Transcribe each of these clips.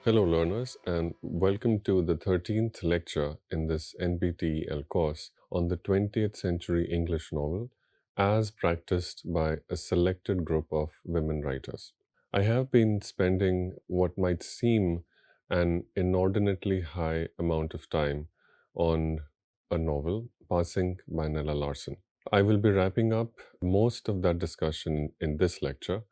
Hello, learners, and welcome to the 13th lecture in this NPTEL course on the 20th century English novel as practiced by a selected group of women writers. I have been spending what might seem an inordinately high amount of time on a novel, Passing by Nella Larsen. I will be wrapping up most of that discussion in this lecture.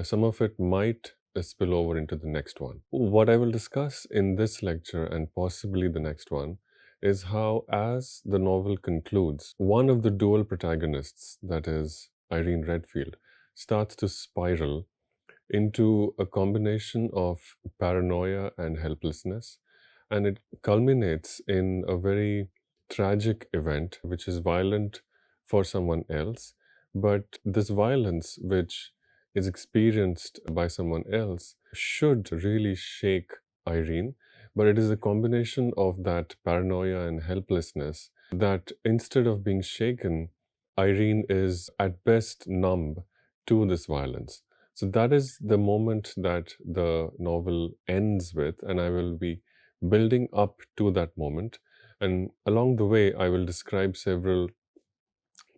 Some of it might spill over into the next one. What I will discuss in this lecture and possibly the next one is how, as the novel concludes, one of the dual protagonists, that is Irene Redfield, starts to spiral into a combination of paranoia and helplessness, and it culminates in a very tragic event which is violent for someone else. But this violence, which is experienced by someone else, should really shake Irene. But it is a combination of that paranoia and helplessness that instead of being shaken, Irene is at best numb to this violence. So that is the moment that the novel ends with, and I will be building up to that moment. And along the way, I will describe several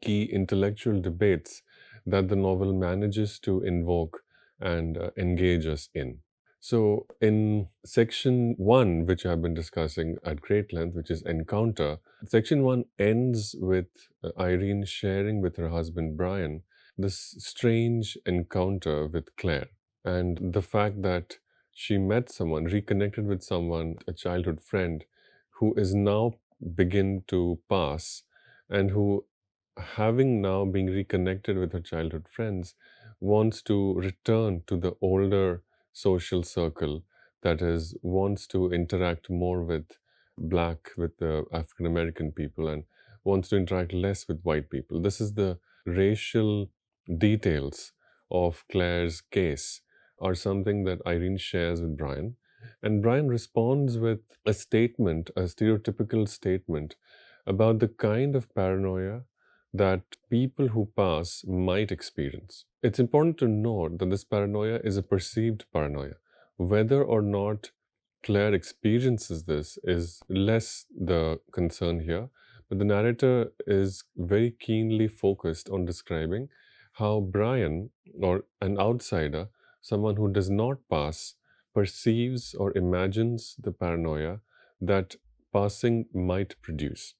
key intellectual debates that the novel manages to invoke and engage us in. So, in section one, which I've been discussing at great length, which is encounter, section one ends with Irene sharing with her husband Brian this strange encounter with Claire and the fact that she met someone, reconnected with someone, a childhood friend, who is now begin to pass and who, having now been reconnected with her childhood friends, wants to return to the older social circle, that is, wants to interact more with with the African American people, and wants to interact less with white people. This is the racial details of Claire's case, are something that Irene shares with Brian. And Brian responds with a statement, a stereotypical statement about the kind of paranoia that people who pass might experience. It's important to note that this paranoia is a perceived paranoia. Whether or not Claire experiences this is less the concern here, but the narrator is very keenly focused on describing how Brian, or an outsider, someone who does not pass, perceives or imagines the paranoia that passing might produce.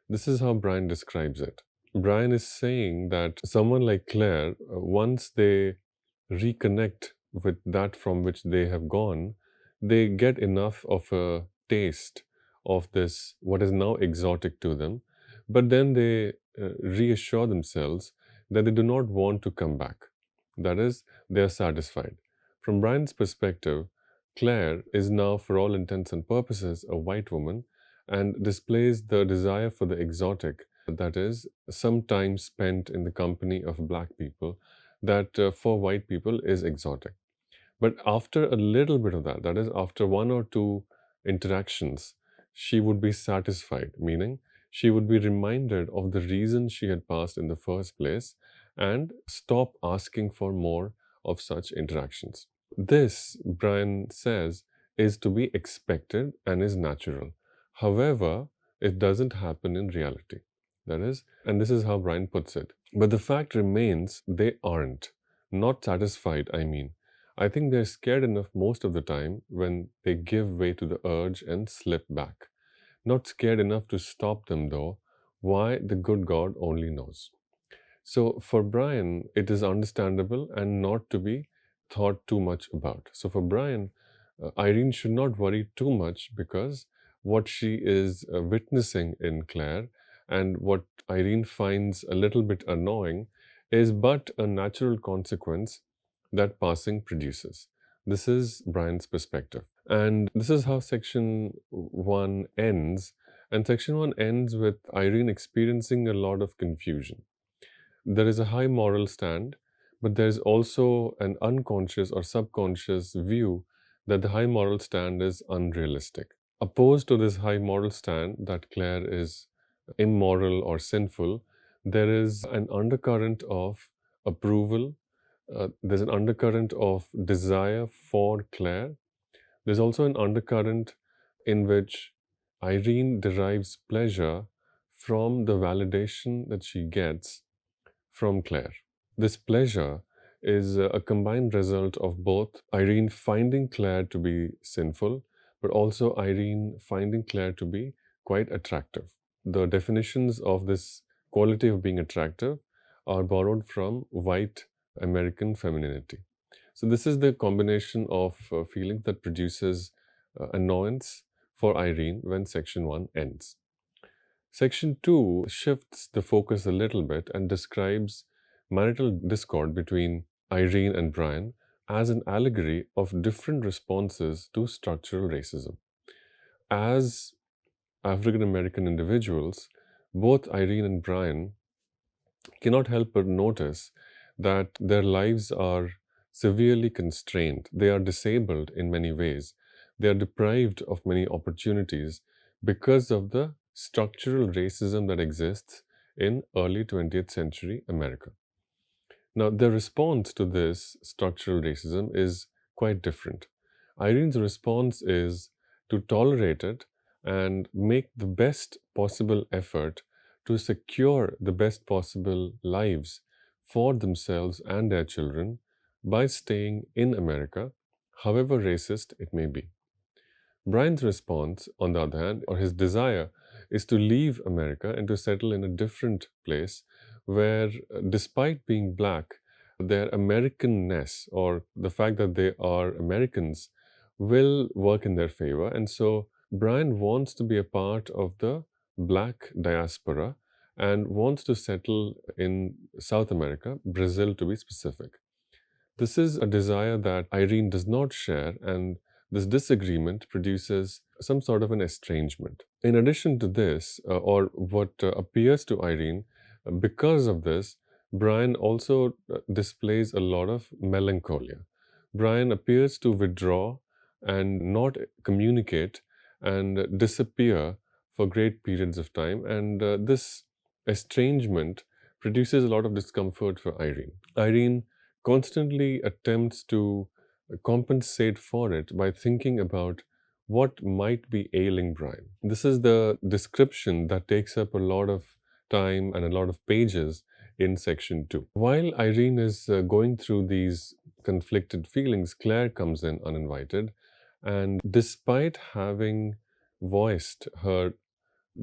This is how Brian describes it. Brian is saying that someone like Claire, once they reconnect with that from which they have gone, they get enough of a taste of this, what is now exotic to them, but then they reassure themselves that they do not want to come back. That is, they are satisfied. From Brian's perspective, Claire is now, for all intents and purposes, a white woman and displays the desire for the exotic, that is, some time spent in the company of black people, that for white people is exotic. But after a little bit of that, that is, after one or two interactions, she would be satisfied, meaning she would be reminded of the reason she had passed in the first place and stop asking for more of such interactions. This, Brian says, is to be expected and is natural. However, it doesn't happen in reality. That is, and this is how Brian puts it. But the fact remains they aren't. Not satisfied, I mean. I think they're scared enough most of the time when they give way to the urge and slip back. Not scared enough to stop them, though. Why, the good God only knows. So for Brian, it is understandable and not to be thought too much about. So for Brian, Irene should not worry too much because what she is witnessing in Claire and what Irene finds a little bit annoying is but a natural consequence that passing produces. This is Brian's perspective. And this is how section one ends. And section one ends with Irene experiencing a lot of confusion. There is a high moral stand, but there is also an unconscious or subconscious view that the high moral stand is unrealistic. Opposed to this high moral stand that Claire is immoral or sinful, there is an undercurrent of approval, there's an undercurrent of desire for Claire, There's also an undercurrent in which Irene derives pleasure from the validation that she gets from Claire. This pleasure is a combined result of both Irene finding Claire to be sinful, but also Irene finding Claire to be quite attractive. The definitions of this quality of being attractive are borrowed from white American femininity. So, this is the combination of feelings that produces annoyance for Irene when section 1 ends. Section 2 shifts the focus a little bit and describes marital discord between Irene and Brian as an allegory of different responses to structural racism. As African American individuals, both Irene and Brian cannot help but notice that their lives are severely constrained. They are disabled in many ways. They are deprived of many opportunities because of the structural racism that exists in early 20th century America. Now, the response to this structural racism is quite different. Irene's response is to tolerate it and make the best possible effort to secure the best possible lives for themselves and their children by staying in America, however racist it may be. Brian's response, on the other hand, or his desire, is to leave America and to settle in a different place where, despite being black, their Americanness or the fact that they are Americans will work in their favor. And so Brian wants to be a part of the black diaspora and wants to settle in South America, Brazil to be specific. This is a desire that Irene does not share, and this disagreement produces some sort of an estrangement. In addition to this, or what appears to Irene, because of this, Brian also displays a lot of melancholia. Brian appears to withdraw and not communicate and disappear for great periods of time, and this estrangement produces a lot of discomfort for Irene. Irene constantly attempts to compensate for it by thinking about what might be ailing Brian. This is the description that takes up a lot of time and a lot of pages in section 2. While Irene is going through these conflicted feelings, Claire comes in uninvited, and despite having voiced her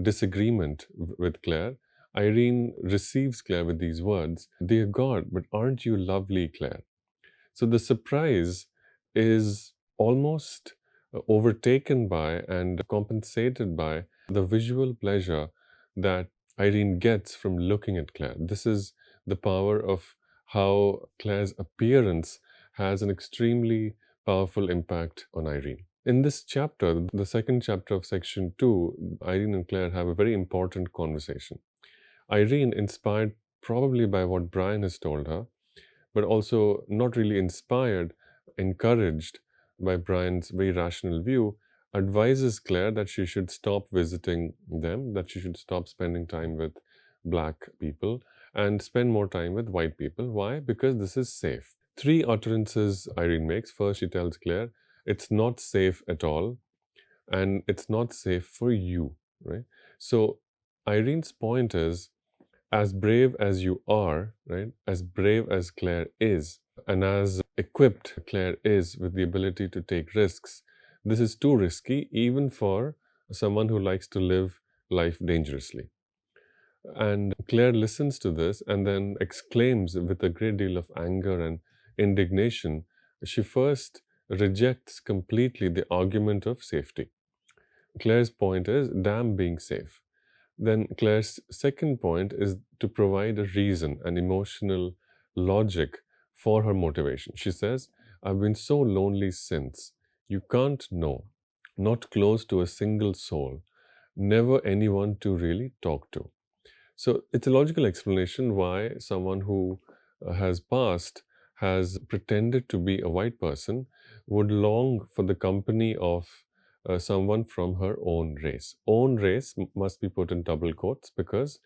disagreement with Claire, Irene receives Claire with these words, "Dear God, but aren't you lovely, Claire?" So the surprise is almost overtaken by and compensated by the visual pleasure that Irene gets from looking at Claire. This is the power of how Claire's appearance has an extremely powerful impact on Irene. In this chapter, the second chapter of section 2, Irene and Claire have a very important conversation. Irene, inspired probably by what Brian has told her, but also not really inspired, encouraged by Brian's very rational view, advises Claire that she should stop visiting them, that she should stop spending time with black people and spend more time with white people. Why? Because this is safe. 3 utterances Irene makes. First, she tells Claire, it's not safe at all, and it's not safe for you, right? So Irene's point is, as brave as you are, right, as brave as Claire is, and as equipped Claire is with the ability to take risks, this is too risky even for someone who likes to live life dangerously. And Claire listens to this and then exclaims with a great deal of anger and indignation. She first rejects completely the argument of safety. Claire's point is, damn being safe. Then Claire's second point is to provide a reason, an emotional logic for her motivation. She says, I've been so lonely since. You can't know. Not close to a single soul. Never anyone to really talk to. So it's a logical explanation why someone who has passed, has pretended to be a white person, would long for the company of someone from her own race. Own race must be put in double quotes because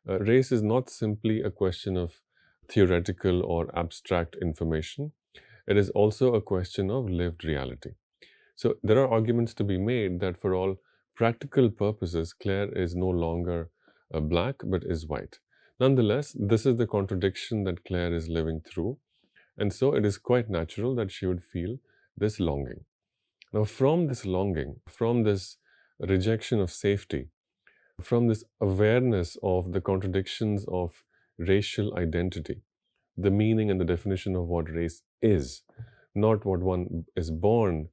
race is not simply a question of theoretical or abstract information. It is also a question of lived reality. So there are arguments to be made that for all practical purposes, Claire is no longer black but is white. Nonetheless, this is the contradiction that Claire is living through, and so it is quite natural that she would feel this longing. Now, from this longing, from this rejection of safety, from this awareness of the contradictions of racial identity, the meaning and the definition of what race is, not what one is born,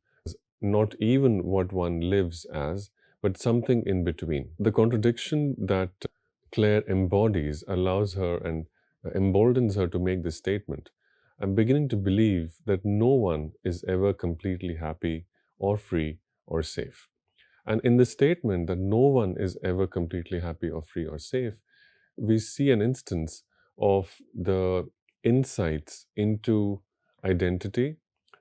not even what one lives as, but something in between. The contradiction that Claire embodies allows her and emboldens her to make this statement. I'm beginning to believe that no one is ever completely happy or free or safe. And in the statement that no one is ever completely happy or free or safe, we see an instance of the insights into identity,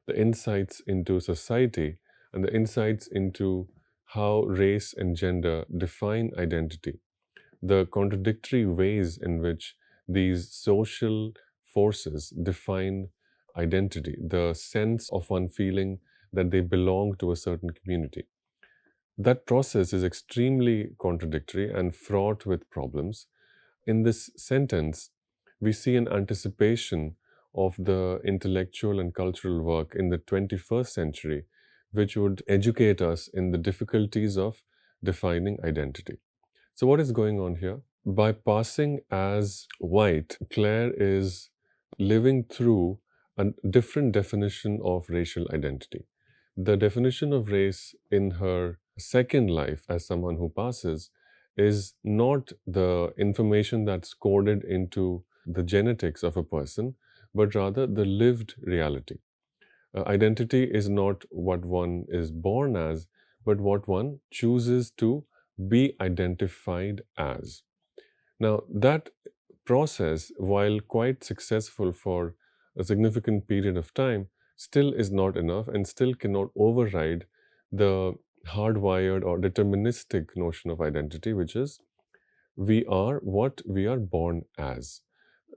the insights into society, and the insights into how race and gender define identity, the contradictory ways in which these social forces define identity, the sense of one feeling that they belong to a certain community. That process is extremely contradictory and fraught with problems. In this sentence, we see an anticipation of the intellectual and cultural work in the 21st century, which would educate us in the difficulties of defining identity. So, what is going on here? By passing as white, Claire is living through a different definition of racial identity. The definition of race in her second life as someone who passes is not the information that's coded into the genetics of a person, but rather the lived reality. Identity is not what one is born as, but what one chooses to be identified as. Now, that process, while quite successful for a significant period of time, still is not enough and still cannot override the hardwired or deterministic notion of identity, which is we are what we are born as.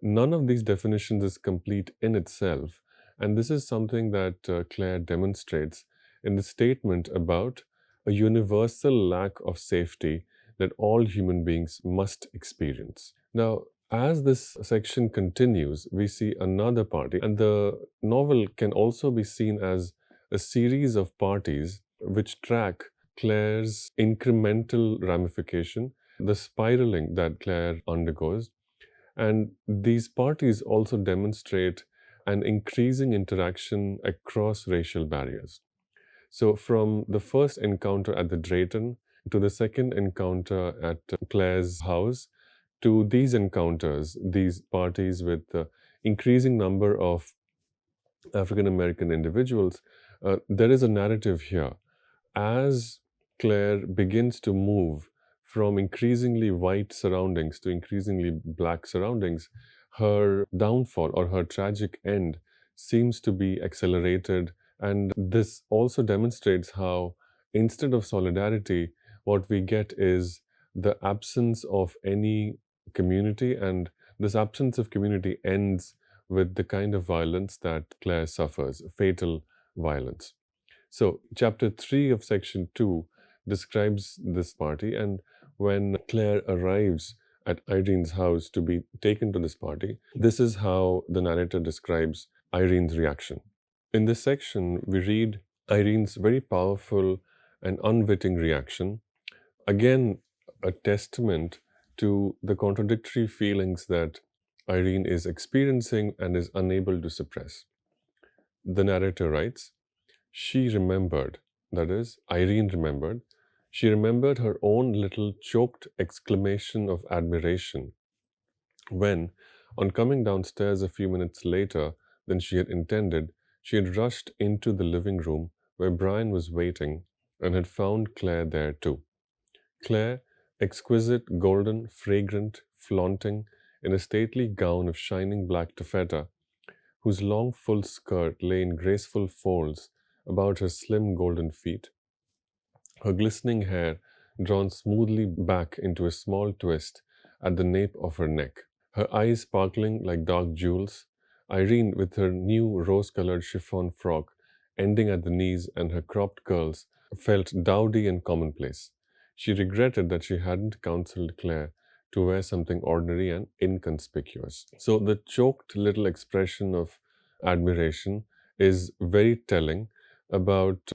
None of these definitions is complete in itself, and this is something that Claire demonstrates in the statement about a universal lack of safety that all human beings must experience. Now, as this section continues, we see another party, and the novel can also be seen as a series of parties which track Claire's incremental ramification, the spiraling that Claire undergoes. And these parties also demonstrate an increasing interaction across racial barriers. So, from the first encounter at the Drayton to the second encounter at Claire's house, to these encounters, these parties with increasing number of African American individuals, there is a narrative here. As Claire begins to move from increasingly white surroundings to increasingly black surroundings, her downfall or her tragic end seems to be accelerated. And this also demonstrates how, instead of solidarity, what we get is the absence of any community, and this absence of community ends with the kind of violence that Claire suffers, fatal violence. So, chapter 3 of section 2 describes this party, and when Claire arrives at Irene's house to be taken to this party, this is how the narrator describes Irene's reaction. In this section, we read Irene's very powerful and unwitting reaction, again, a testament to the contradictory feelings that Irene is experiencing and is unable to suppress. The narrator writes, she remembered, that is, Irene remembered, she remembered her own little choked exclamation of admiration when, on coming downstairs a few minutes later than she had intended, she had rushed into the living room where Brian was waiting and had found Claire there too. Claire, exquisite, golden, fragrant, flaunting, in a stately gown of shining black taffeta, whose long full skirt lay in graceful folds about her slim golden feet, her glistening hair drawn smoothly back into a small twist at the nape of her neck, her eyes sparkling like dark jewels. Irene, with her new rose-colored chiffon frock, ending at the knees, and her cropped curls felt dowdy and commonplace. She regretted that she hadn't counseled Claire to wear something ordinary and inconspicuous. So the choked little expression of admiration is very telling about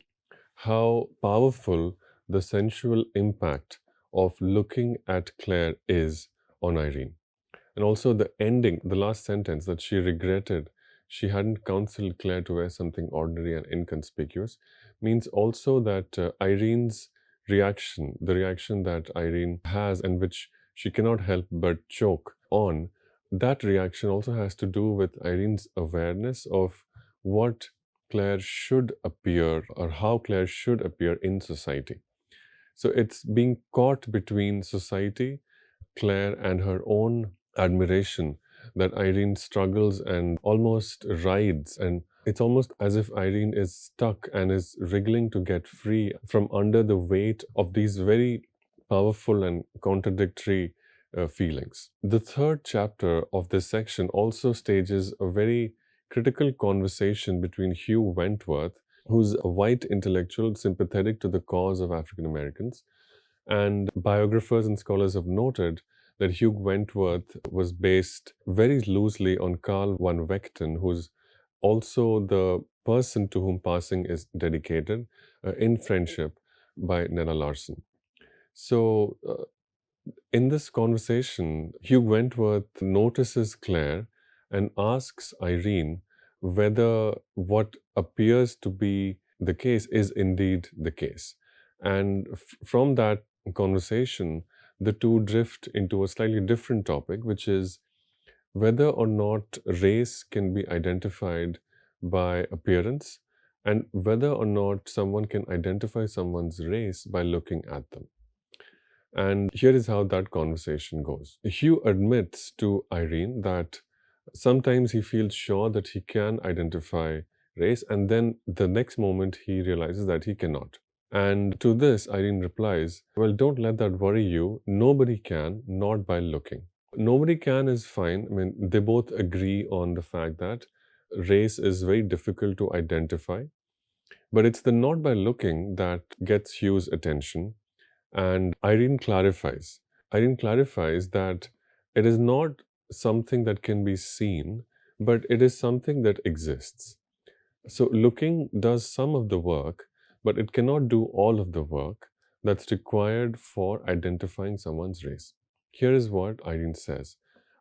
how powerful the sensual impact of looking at Claire is on Irene. And also the ending, the last sentence, that she regretted she hadn't counseled Claire to wear something ordinary and inconspicuous, means also that Irene's reaction, the reaction that Irene has and which she cannot help but choke on, that reaction also has to do with Irene's awareness of what Claire should appear or how Claire should appear in society. So it's being caught between society, Claire, and her own admiration that Irene struggles and almost rides. And it's almost as if Irene is stuck and is wriggling to get free from under the weight of these very powerful and contradictory feelings. The third chapter of this section also stages a very critical conversation between Hugh Wentworth, who's a white intellectual sympathetic to the cause of African Americans. And biographers and scholars have noted that Hugh Wentworth was based very loosely on Carl van Vechten, who's also the person to whom passing is dedicated in Friendship by Nella Larsen. So, in this conversation, Hugh Wentworth notices Claire and asks Irene whether what appears to be the case is indeed the case. And from that conversation, the two drift into a slightly different topic, which is whether or not race can be identified by appearance and whether or not someone can identify someone's race by looking at them. And here is how that conversation goes. Hugh admits to Irene that sometimes he feels sure that he can identify race, and then the next moment he realizes that he cannot. And to this, Irene replies, well, don't let that worry you. Nobody can, not by looking. Nobody can is fine. I mean, they both agree on the fact that race is very difficult to identify. But it's the not by looking that gets Hugh's attention. And Irene clarifies. Irene clarifies that it is not something that can be seen, but it is something that exists. So looking does some of the work, but it cannot do all of the work that's required for identifying someone's race. Here is what Irene says.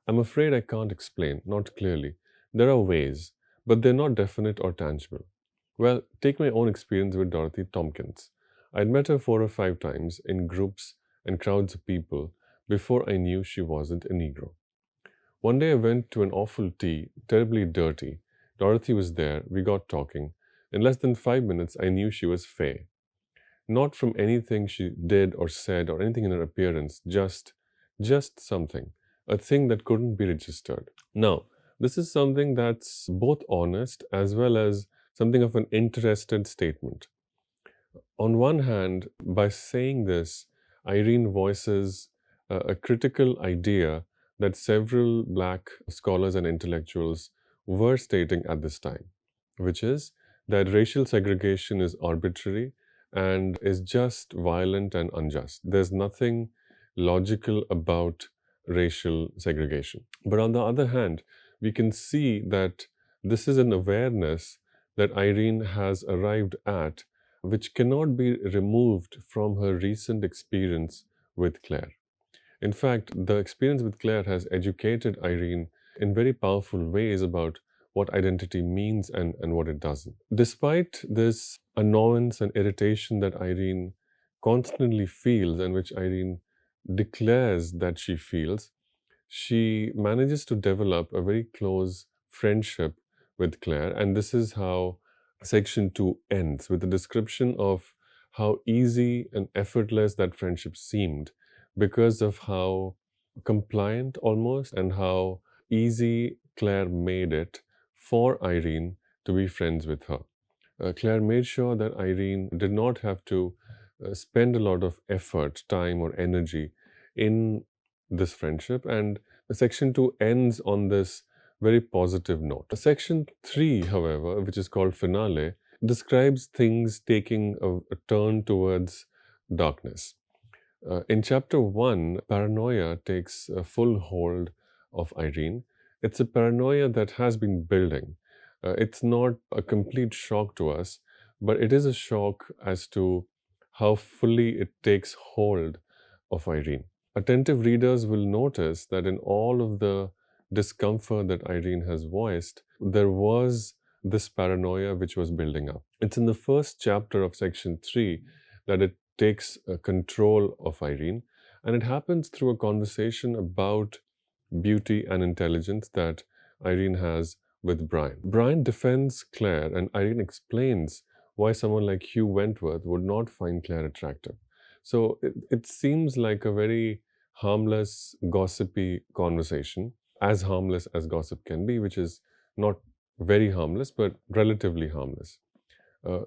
I'm afraid I can't explain, not clearly. There are ways, but they're not definite or tangible. Well, take my own experience with Dorothy Tompkins. I'd met her 4 or 5 times in groups and crowds of people before I knew she wasn't a Negro. One day I went to an awful tea, terribly dirty. Dorothy was there, we got talking. In less than 5 minutes, I knew she was Faye. Not from anything she did or said or anything in her appearance, just something, a thing that couldn't be registered. Now, this is something that's both honest as well as something of an interested statement. On one hand, by saying this, Irene voices a critical idea that several Black scholars and intellectuals were stating at this time, which is that racial segregation is arbitrary and is just violent and unjust. There's nothing logical about racial segregation. But on the other hand, we can see that this is an awareness that Irene has arrived at, which cannot be removed from her recent experience with Claire. In fact, the experience with Claire has educated Irene in very powerful ways about what identity means and what it doesn't. Despite this annoyance and irritation that Irene constantly feels and which Irene declares that she feels, she manages to develop a very close friendship with Claire. And this is how section 2 ends, with a description of how easy and effortless that friendship seemed because of how compliant almost and how easy Claire made it for Irene to be friends with her. Claire made sure that Irene did not have to spend a lot of effort, time, or energy in this friendship. And section 2 ends on this very positive note. Section 3, however, which is called finale, describes things taking a turn towards darkness. In chapter 1, paranoia takes a full hold of Irene. It's a paranoia that has been building. It's not a complete shock to us, but it is a shock as to how fully it takes hold of Irene. Attentive readers will notice that in all of the discomfort that Irene has voiced, there was this paranoia which was building up. It's in the first chapter of section 3 that it takes control of Irene, and it happens through a conversation about beauty and intelligence that Irene has with Brian. Brian defends Claire, and Irene explains why someone like Hugh Wentworth would not find Claire attractive. So it seems like a very harmless, gossipy conversation, as harmless as gossip can be, which is not very harmless, but relatively harmless.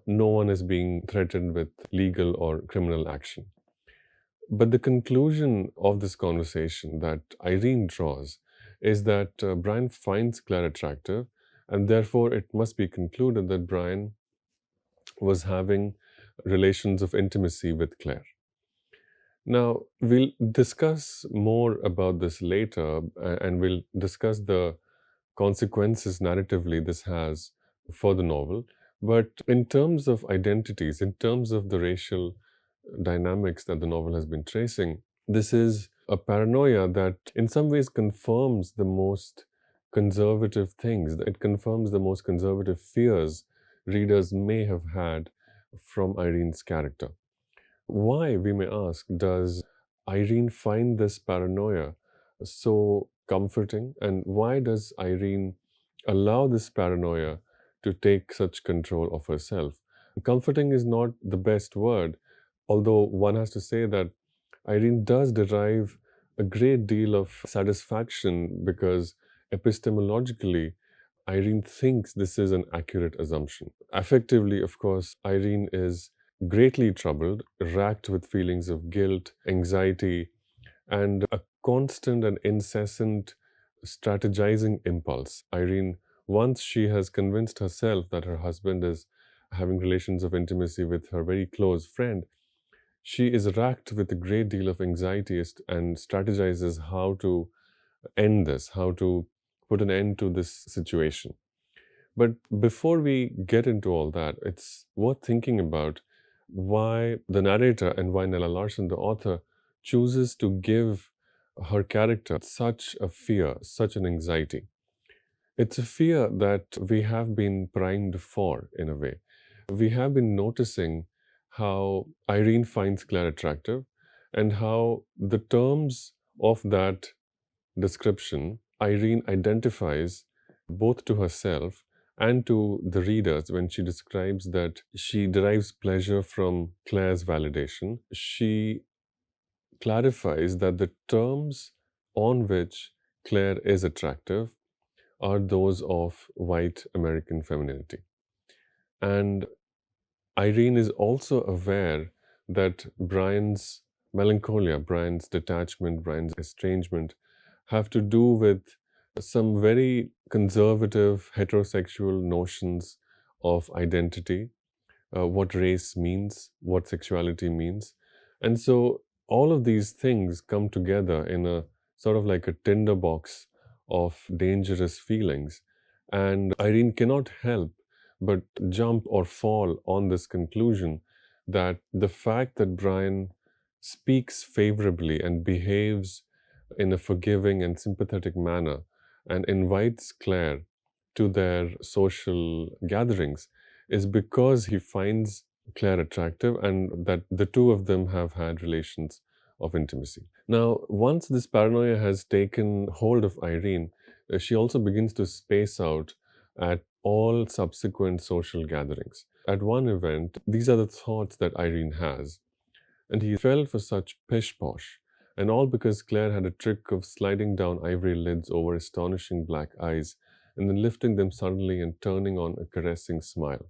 No one is being threatened with legal or criminal action. But the conclusion of this conversation that Irene draws is that Brian finds Claire attractive, and therefore it must be concluded that Brian was having relations of intimacy with Claire. Now, we'll discuss more about this later, and we'll discuss the consequences narratively this has for the novel. But in terms of identities, in terms of the racial dynamics that the novel has been tracing, this is a paranoia that in some ways confirms the most conservative things. It confirms the most conservative fears readers may have had from Irene's character. Why, we may ask, does Irene find this paranoia so comforting? And why does Irene allow this paranoia to take such control of herself? Comforting is not the best word, although one has to say that Irene does derive a great deal of satisfaction because epistemologically, Irene thinks this is an accurate assumption. Affectively, of course, Irene is greatly troubled, racked with feelings of guilt, anxiety, and a constant and incessant strategizing impulse. Irene, once she has convinced herself that her husband is having relations of intimacy with her very close friend, she is racked with a great deal of anxiety and strategizes how to end this, how to put an end to this situation. But before we get into all that, it's worth thinking about why the narrator and why Nella Larsen, the author, chooses to give her character such a fear, such an anxiety. It's a fear that we have been primed for, in a way. We have been noticing how Irene finds Claire attractive and how the terms of that description Irene identifies both to herself and to the readers when she describes that she derives pleasure from Claire's validation. She clarifies that the terms on which Claire is attractive are those of white American femininity. And Irene is also aware that Brian's melancholia, Brian's detachment, Brian's estrangement have to do with some very conservative heterosexual notions of identity, what race means, what sexuality means. And so all of these things come together in a sort of like a tinderbox of dangerous feelings. And Irene cannot help but jump or fall on this conclusion that the fact that Brian speaks favorably and behaves in a forgiving and sympathetic manner and invites Claire to their social gatherings is because he finds Claire attractive and that the two of them have had relations of intimacy. Now, once this paranoia has taken hold of Irene, she also begins to space out at all subsequent social gatherings. At one event, these are the thoughts that Irene has. And he fell for such pish-posh, and all because Claire had a trick of sliding down ivory lids over astonishing black eyes and then lifting them suddenly and turning on a caressing smile.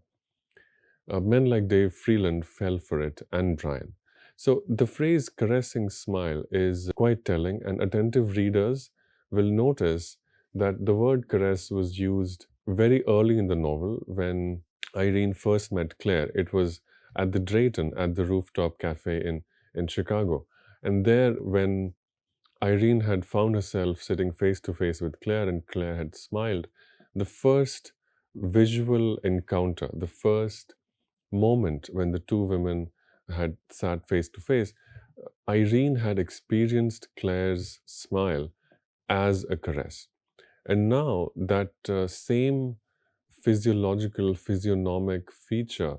Men like Dave Freeland fell for it, and Brian. So the phrase caressing smile is quite telling, and attentive readers will notice that the word caress was used very early in the novel when Irene first met Claire, it was at the Drayton, at the rooftop cafe in Chicago. And there, when Irene had found herself sitting face to face with Claire and Claire had smiled, the first visual encounter, the first moment when the two women had sat face to face, Irene had experienced Claire's smile as a caress. And now that same physiognomic feature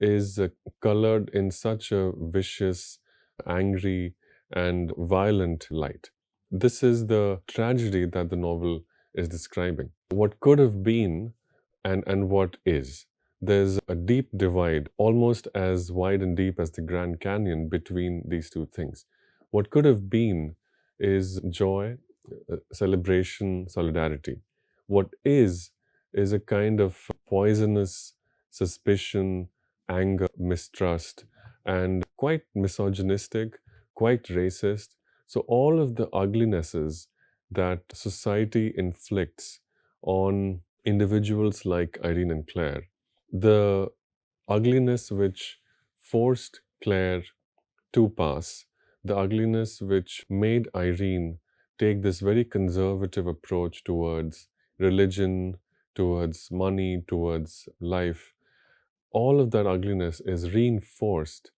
is colored in such a vicious, angry, and violent light. This is the tragedy that the novel is describing. What could have been and what is. There's a deep divide, almost as wide and deep as the Grand Canyon, between these two things. What could have been is joy, celebration, solidarity. What is a kind of poisonous suspicion, anger, mistrust, and quite misogynistic, quite racist. So, all of the uglinesses that society inflicts on individuals like Irene and Claire, the ugliness which forced Claire to pass, the ugliness which made Irene take this very conservative approach towards religion, towards money, towards life, all of that ugliness is reinforced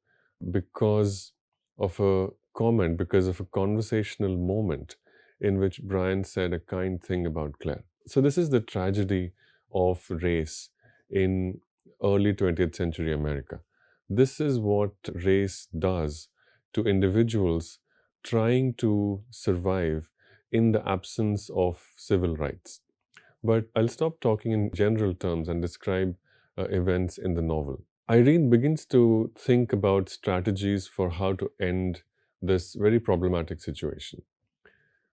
because of a comment, because of a conversational moment in which Brian said a kind thing about Claire. So, this is the tragedy of race in early 20th century America. This is what race does to individuals trying to survive in the absence of civil rights. But I'll stop talking in general terms and describe events in the novel. Irene begins to think about strategies for how to end this very problematic situation.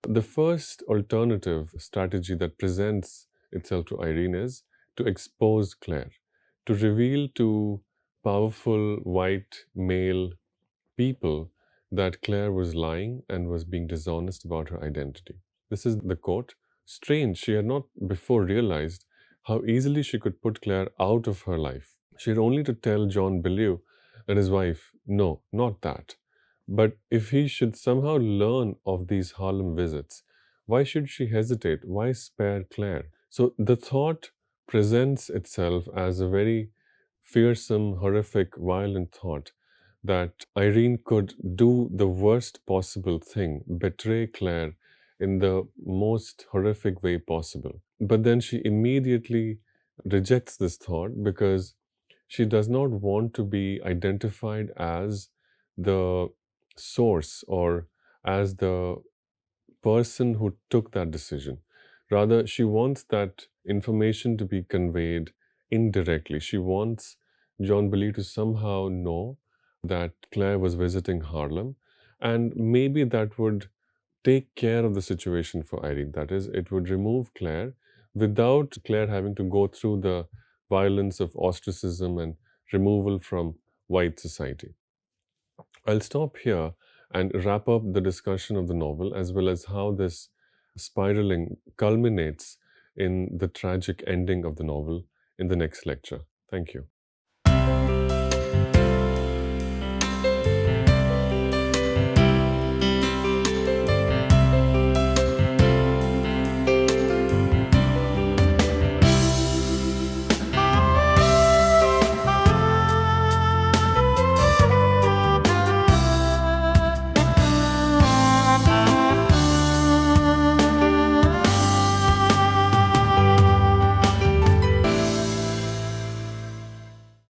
The first alternative strategy that presents itself to Irene is to expose Claire, to reveal to powerful white male people that Claire was lying and was being dishonest about her identity. This is the quote. Strange, she had not before realized how easily she could put Claire out of her life. She had only to tell John Bellew and his wife, no, not that. But if he should somehow learn of these Harlem visits, why should she hesitate? Why spare Claire? So the thought presents itself as a very fearsome, horrific, violent thought that Irene could do the worst possible thing, betray Claire in the most horrific way possible. But then she immediately rejects this thought because she does not want to be identified as the source or as the person who took that decision. Rather, she wants that information to be conveyed indirectly. She wants John Billy to somehow know that Claire was visiting Harlem, and maybe that would take care of the situation for Irene. That is, it would remove Claire without Claire having to go through the violence of ostracism and removal from white society. I'll stop here and wrap up the discussion of the novel as well as how this spiraling culminates in the tragic ending of the novel in the next lecture. Thank you.